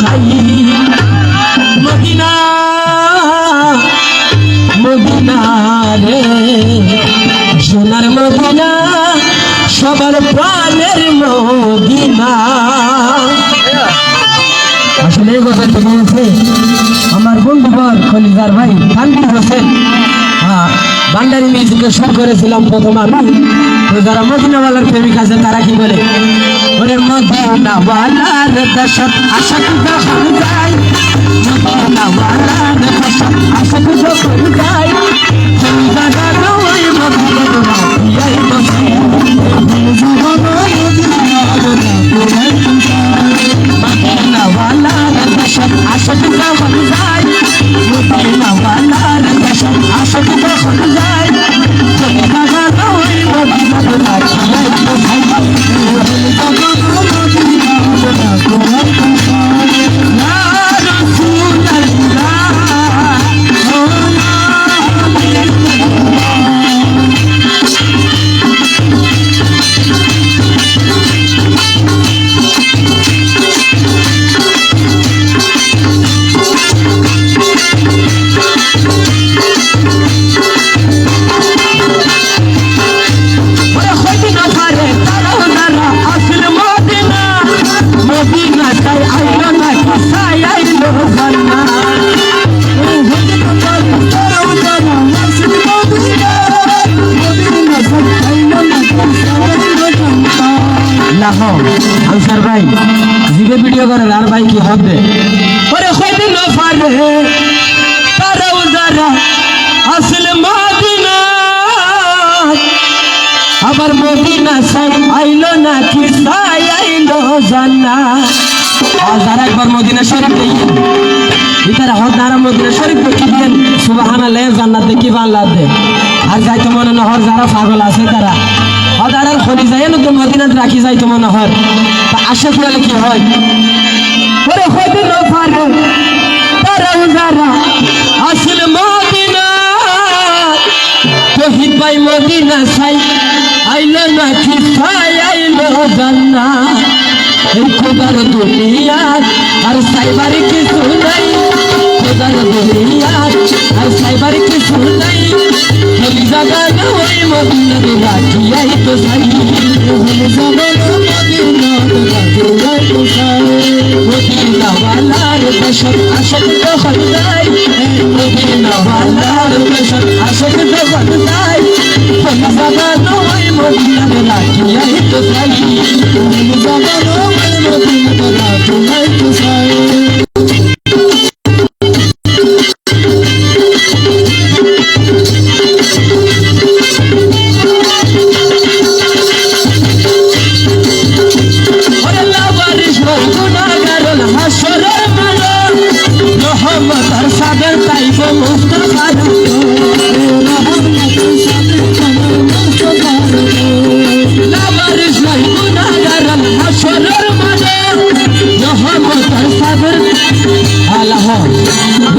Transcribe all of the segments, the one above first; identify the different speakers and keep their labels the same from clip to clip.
Speaker 1: সাই Medina Medina রে সোনার Medina সবার প্রাণের মদিনা। আসলে এই কথা তো বলছে আমার বন্ধুবর খলিজার ভাই তানভীর হোসেন। ভান্ডারি মিউজিকে শুরু করেছিলাম প্রথম আমি। তো যারা মদিনাওয়ালার প্রেমিক আছে তারা কি বলে, ওরে মদিনাওয়ালার দেশত আশাক যখন যায়, মদিনাওয়ালার দেশত আশাক যখন যায়, আনসার ভাই জিবে ভিডিও করে আর ভাই কি হবে, ওরে হইতে না পারে তারাও যারা আসলে মদিনা, আবার মদিনা সাই আইলো না কি সাই আইলো জান্না। আর যারা একবার মদিনা শরীফ দেখেন ইতারা হদারা মদিনা শরীফ দেখেন সুবহানাল্লাহ জান্নাত দেখি বাংলা দে। আর যাইতো মনে না হর যারা পাগল আছে তারা হদারার খনি যায় না তো মদিনাত রাখি যাইতো মনে হর তা আশা করলে কি হয়, ওরে হইতে না পারে তারাও যারা আসলে মদিনা, তহিদ ভাই মদিনা সাই আইলো না কি সাই আইলো জান্না। এই খোদার দুনিয়া আর সাইবার কিছু নাই, খোদার দুনিয়া আর সাইবার কিছু নাই, খালি জায়গা না ওই মদিনাতে রাখিয়াই তো সাই, খালি জায়গা না মদিনাতে রাখিয়াই তো সাই। মদিনাওয়ালার দেশত আশক যখন যায়, মদিনাওয়ালার দেশত আশক যখন যায়, খালি জায়গা না ওই মদিনাতে রাখিয়াই তো সাই, খালি জায়গা না ওই মদিনাতে রাখিয়াই তো সাই।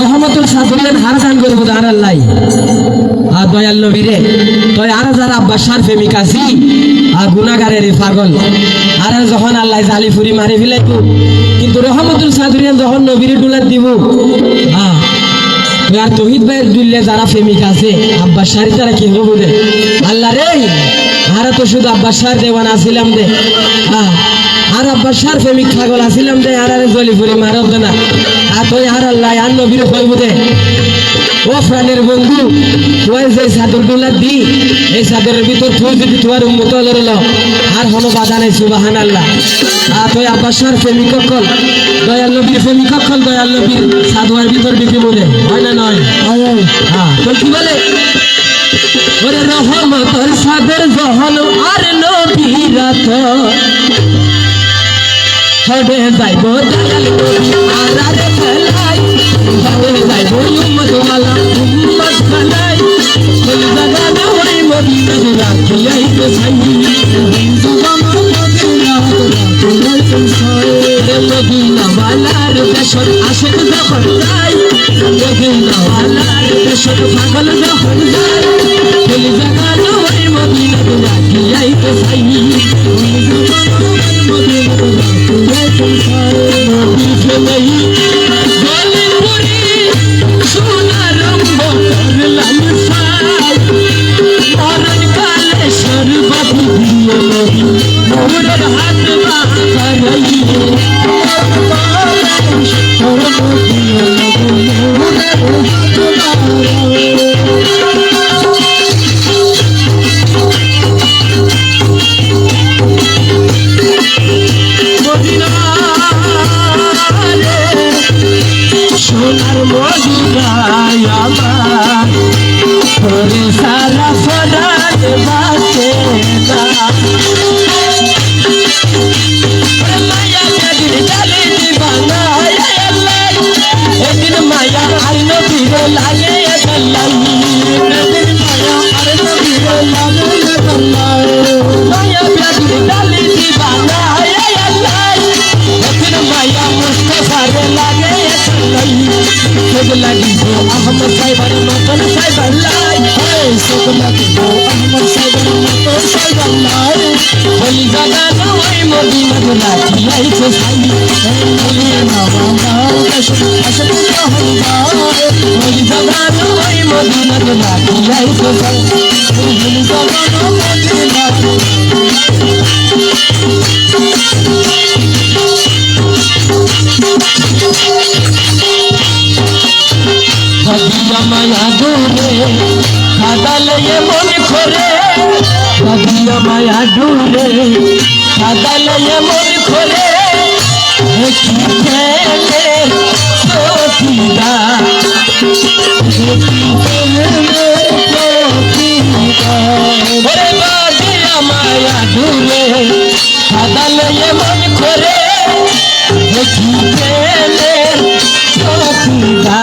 Speaker 1: রহমতুল সাদুল্লাহ হার দান করবো আর আল্লাহ আর দয়াল নবীরে তই আর যারা আব্বাস সার প্রেমিক আছি আর গুনাহগারের পাগল আর যখন আল্লাহ জালি ফুরি মারি ফেলাইতো, কিন্তু রহমতুল সাদুল্লাহ যখন নবীরে ডুলাত দিব আর তহিদ ভাইয়ের দুললে যারা প্রেমিক আছে আব্বাস সারি তারা কি হবো দে আল্লাহ রে, আর তো শুধু আব্বাস সার দেওয়ান আসিলাম দে আর আব্বাস সার প্রেমিক পাগল আসিলাম দে আর জলি ফুরি মারব না। আর তুই আর আল্লাহ আর নবীর হইব দে ও প্রাণের বন্ধু, তুই যে চাদর গুলা দি এই চাদরের ভিতর তুই যদি তোমার উন্মত লড়ল আর কোনো বাধা নেই সুবহানাল্লাহ। আর তুই আব্বাস সার প্রেমিক কল দয়াল নবীর প্রেমিক কল দয়াল নবীর সাধুয়ার ভিতর বিক্রি বলে হয় না নয়? হ্যাঁ তো কি বলে, ওরে রহমতের সাদের জহল আর নবীরাত হবে যাইব দয়াল নবী আর আর ফেলাই, হবে যাইব উম্মত ওয়ালা উম্মত ফেলাই, কোন জায়গা না ওই মদিনা রাখিয়াই তো সাই, জবানা মদিনা রাখিয়াই তো সাই। মদিনা ওয়ালার দেশত আশিক যখন যায়, মদিনা ওয়ালার দেশত পাগল যখন যায়, কোন জায়গা না ওই মদিনা রাখিয়াই তো সাই, জবানা মদিনা রাখিয়াই তো সাই। নেই গলিপুরি সোনার করলাম সাই মরণ কালে সর্বতি দিয়ে নেই মোরের হাত বাঁধাই সোনার মধুরাই আমার তোরে সারা ফরাত বাসে না মায়া জাগির জালে দিবানা একদিন মায়া আর নবীর লাগে গল্লাই একদিন মায়া আর নবীর লাগে গল্লাই মায়া জাগির জালে দিবানা একদিন মায়া মুস্তাফার লাগে গল্লাই সব লাগিব আহমদ সাহেবের মতন সাহেব লাই সব লাগিব আহমদ সাহেবের মতন সাহেব লাই বলি জাগানো ওই মদিনার লাঠি আইছে সাই বলি নামার কসম কসম হলবা বলি জাগানো ওই মদিনার লাঠি আইছে সাই বলি জাগানো মদিনার ভাবিয়া মায়া ডুরে কাদালে মন খরে ভাবিয়া মায়া ডুরে কাদালে মন খরে কি খেলে সতীদা ওরে ভাবিয়া মায়া ডুরে কাদালে মন খরে কি খেলে সতীদা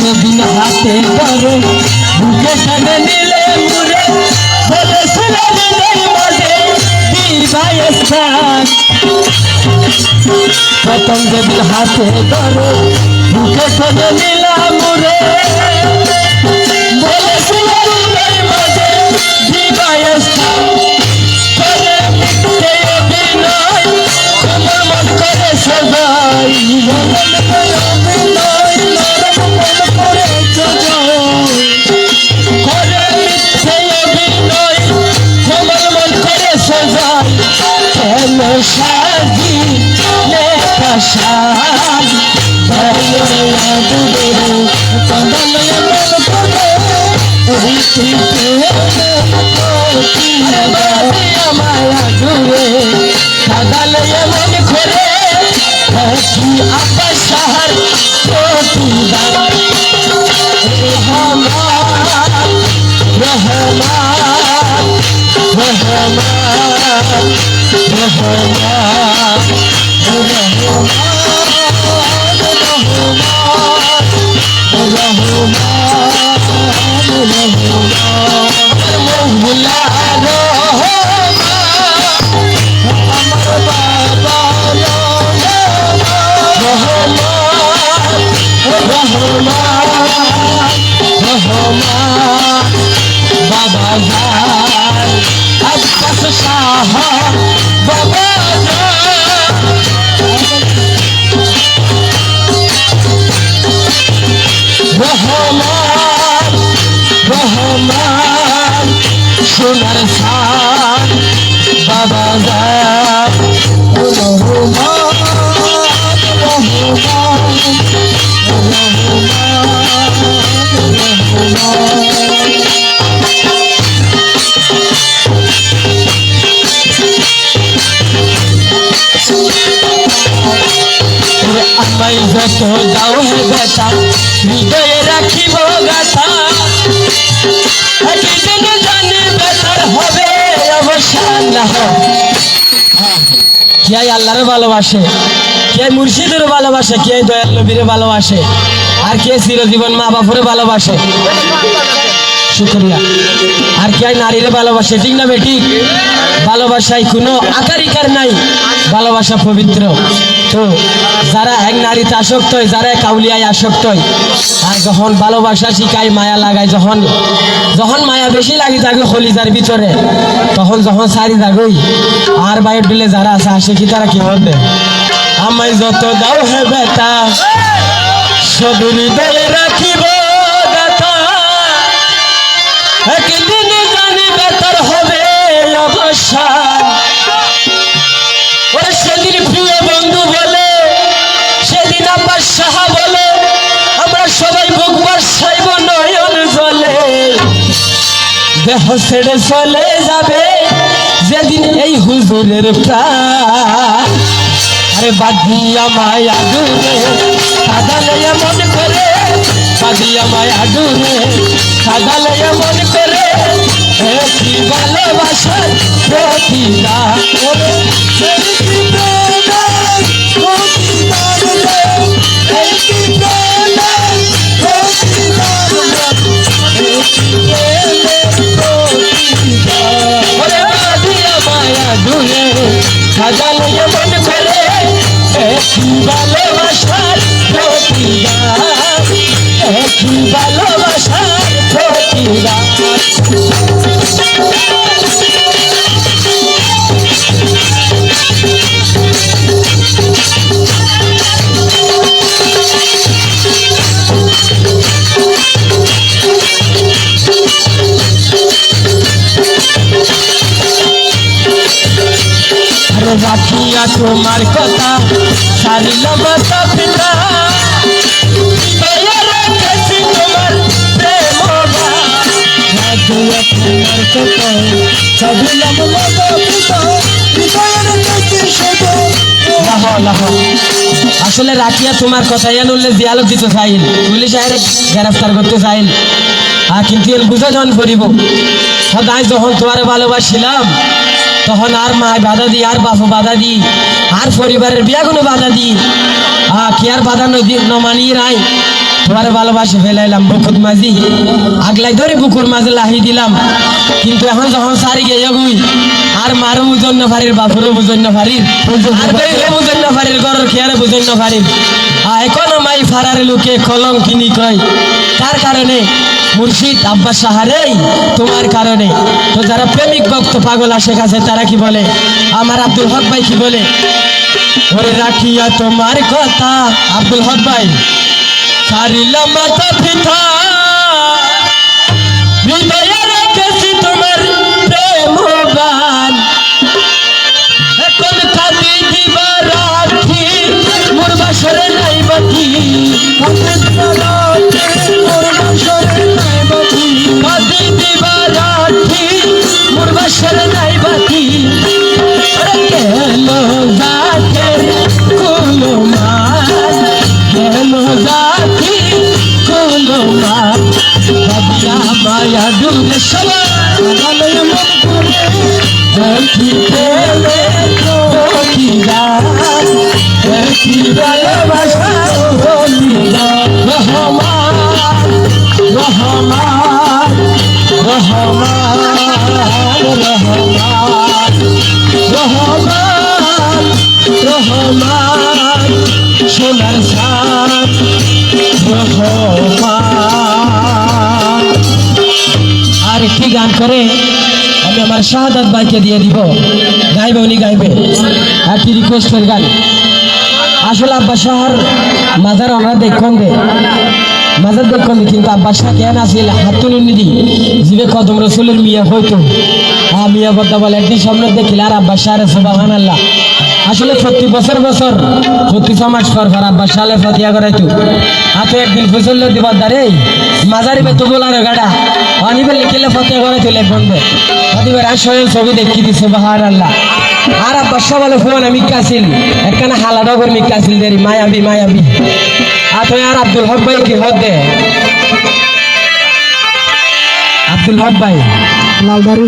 Speaker 1: যেদিন হাতে ধরে বুকে টেনে নিলে মুরে বলে ছেলেদের মাঝে বীর ভাইস্তান প্রথম যেদিন হাতে ধরে বুকে টেনে নিলাম মুরে বলে ছেলেদের মাঝে বীর ভাইস্তান করে মিথ্যে অভিনয় তোমার মন করে সবাই সাজি লেখা সাজ মায়া ডুবে কাদালে মন খরে কি আপা সাহার রহমান রহমান রহমান বাবা যান আব্বাস শাহ বাবা রহমান রহমান সোনার শান বাবা যান রহমান আমায় যত দাও হে বেটা হৃদয়ে রাখিব গাথা একদিন জানি বেটার হবে অবসান না কে আল্লাহরে ভালোবাসে, কে মুর্শিদের ভালোবাসে, কে দয়াল নবীরে ভালোবাসে, আর কে চিরজীবন মা বাপরে ভালোবাসে। শুকরিয়া। আর কি নারীরে ভালোবাসে, ঠিক না বেঠিক? ভালোবাসায় কোনো আকারিকার নাই, ভালোবাসা পবিত্র। তো যারা এক নারীতে আসক্ত হয়, যারা এক আউলিয়ায় আসক্ত হয়, আর যখন ভালোবাসা শিখায়, মায়া লাগায়, যখন যখন মায়া বেশি লাগি থাকে খলিজার ভিতরে, তখন যখন সারি থাকই আর বাইর দিলে যারা আছে আসে কি তারা কি বলবে, আমায় যত দাও হে বেটা সব হৃদয়ে রাখিব ব্যথা, একদিন জানি বেতার হবে অবসান। ওরে সেদিন প্রিয় বন্ধু বলে, সেদিন আব্বাস সাহা বলে, আমরা সবাই বুক বাসাইব নয়ন জলে, দেহ ছেড়ে চলে যাবে যেদিন এই হুজুরের প্রাণ। আরে বাঁধিয়া মায়া দূরে কাদালে এমন করে, বাঁধিয়া মায়া দূরে কাদালে এমন করে, কি ভালোবাসার প্রতিদান, সাজালে এমন করে, কি ভালোবাসার প্রতিদান, কি ভালোবাসার প্রতিদান। রাখিয়া তোমার কথা সারিলাম মাতা পিতা, রেখেছি তোমার প্রেম রাখিয়া তোমার কথা সারিলাম মাতা পিতা, আসলে রাখিয়া তোমার কথা এন উল্লেখ দিয়ালোক দিতে চাইল, পুলিশ আইরে গ্রেফতার করতে চাইল, কিন্তু এর বুঝা যখন করিব সদাই যখন তোমার ভালোবাসিলাম তখন আর মা বাধা দি, আর বাপু বাধা দি, আর পরিবারের বিয়াগুলো বাধা দি, কি আর বাধা নমানি রাই তোমার ভালোবাসে ফেলাইলাম বুকুর মাঝি, আগলাই ধরে বুকুর মাঝে লাহি দিলাম। কিন্তু এখন যখন সারি গিয়ে গুই আর মারও বুঝন না পারির, বাপুরও বুঝন না পারির, আর বুঝন না পারির, ঘরের খেয়ারে বুঝন না পারির। এখন মাই ফারার লোকে কলম কিনি কয় কার কারণে? মুর্শিদ আব্বাস সাহারেই তোমার কারণে। তো যারা প্রেমিক ভক্ত পাগল আসে কাছে তারা কি বলে, আমার আব্দুল হক ভাই কি বলে, ওরে রাখিয়া তোমার কথা আব্দুল হক ভাই সারিলাম মাতা পিতা, হৃদয়ে রেখেছি তোমার প্রেম গান, এখন কাঁদি দিবা রাখি মোর বাসরে নাই বাকি, কাঁদি দিবা রাখি মোর বাসরে নাই বাকি, গেল যাকে কোনো মান, গেল যাকে কোনো মান, বাদিয়া মায়া ডুবে সবাই মন করে, কি পেলে কি গান, কি ভালোবাসা রহমান রহমান রহমান রহমান রহমান রহমান সোনার সাথ রহমান। আর একটি গান করে আমি আমার শাহাদাত ভাইকে দিয়ে দিব, গাইবে উনি গাইবে, একটি রিকোয়েস্টের গান। আসলে আব্বাস শাহর মাজার আমরা দেখুন দে, মাজার দেখুন, কিন্তু আব্বাস শাহ কেন আসিল হাত তুলুন নিদি জিবে কদম রসুলের মিয়া হইতো, মিয়া বদ্দা বলে একদিন সামনে দেখিল আর আব্বাস শাহরে সুবহানাল্লাহ। আসলে প্রতি বছর প্রতি 6 মাস পর আব্বাস শাহলে ফতিয়া করাইতো, হাতে একদিন ফসল দিবার দারে মাজারি বেতো বলার গাড়া অনিবে লিখিলে ফতিয়া করাইতো লেখবে অনিবে রাজশাহীর ছবি দেখি দি সুবহানাল্লাহ। আর আব্বাস শাহ বলে ফোন মিকাছিল একখানে হালাডগর মিকাছিল দেরি মায়াবী মায়াবী। আর আব্দুল হক ভাই কি হদে, আব্দুল হক ভাই লালবাড়ি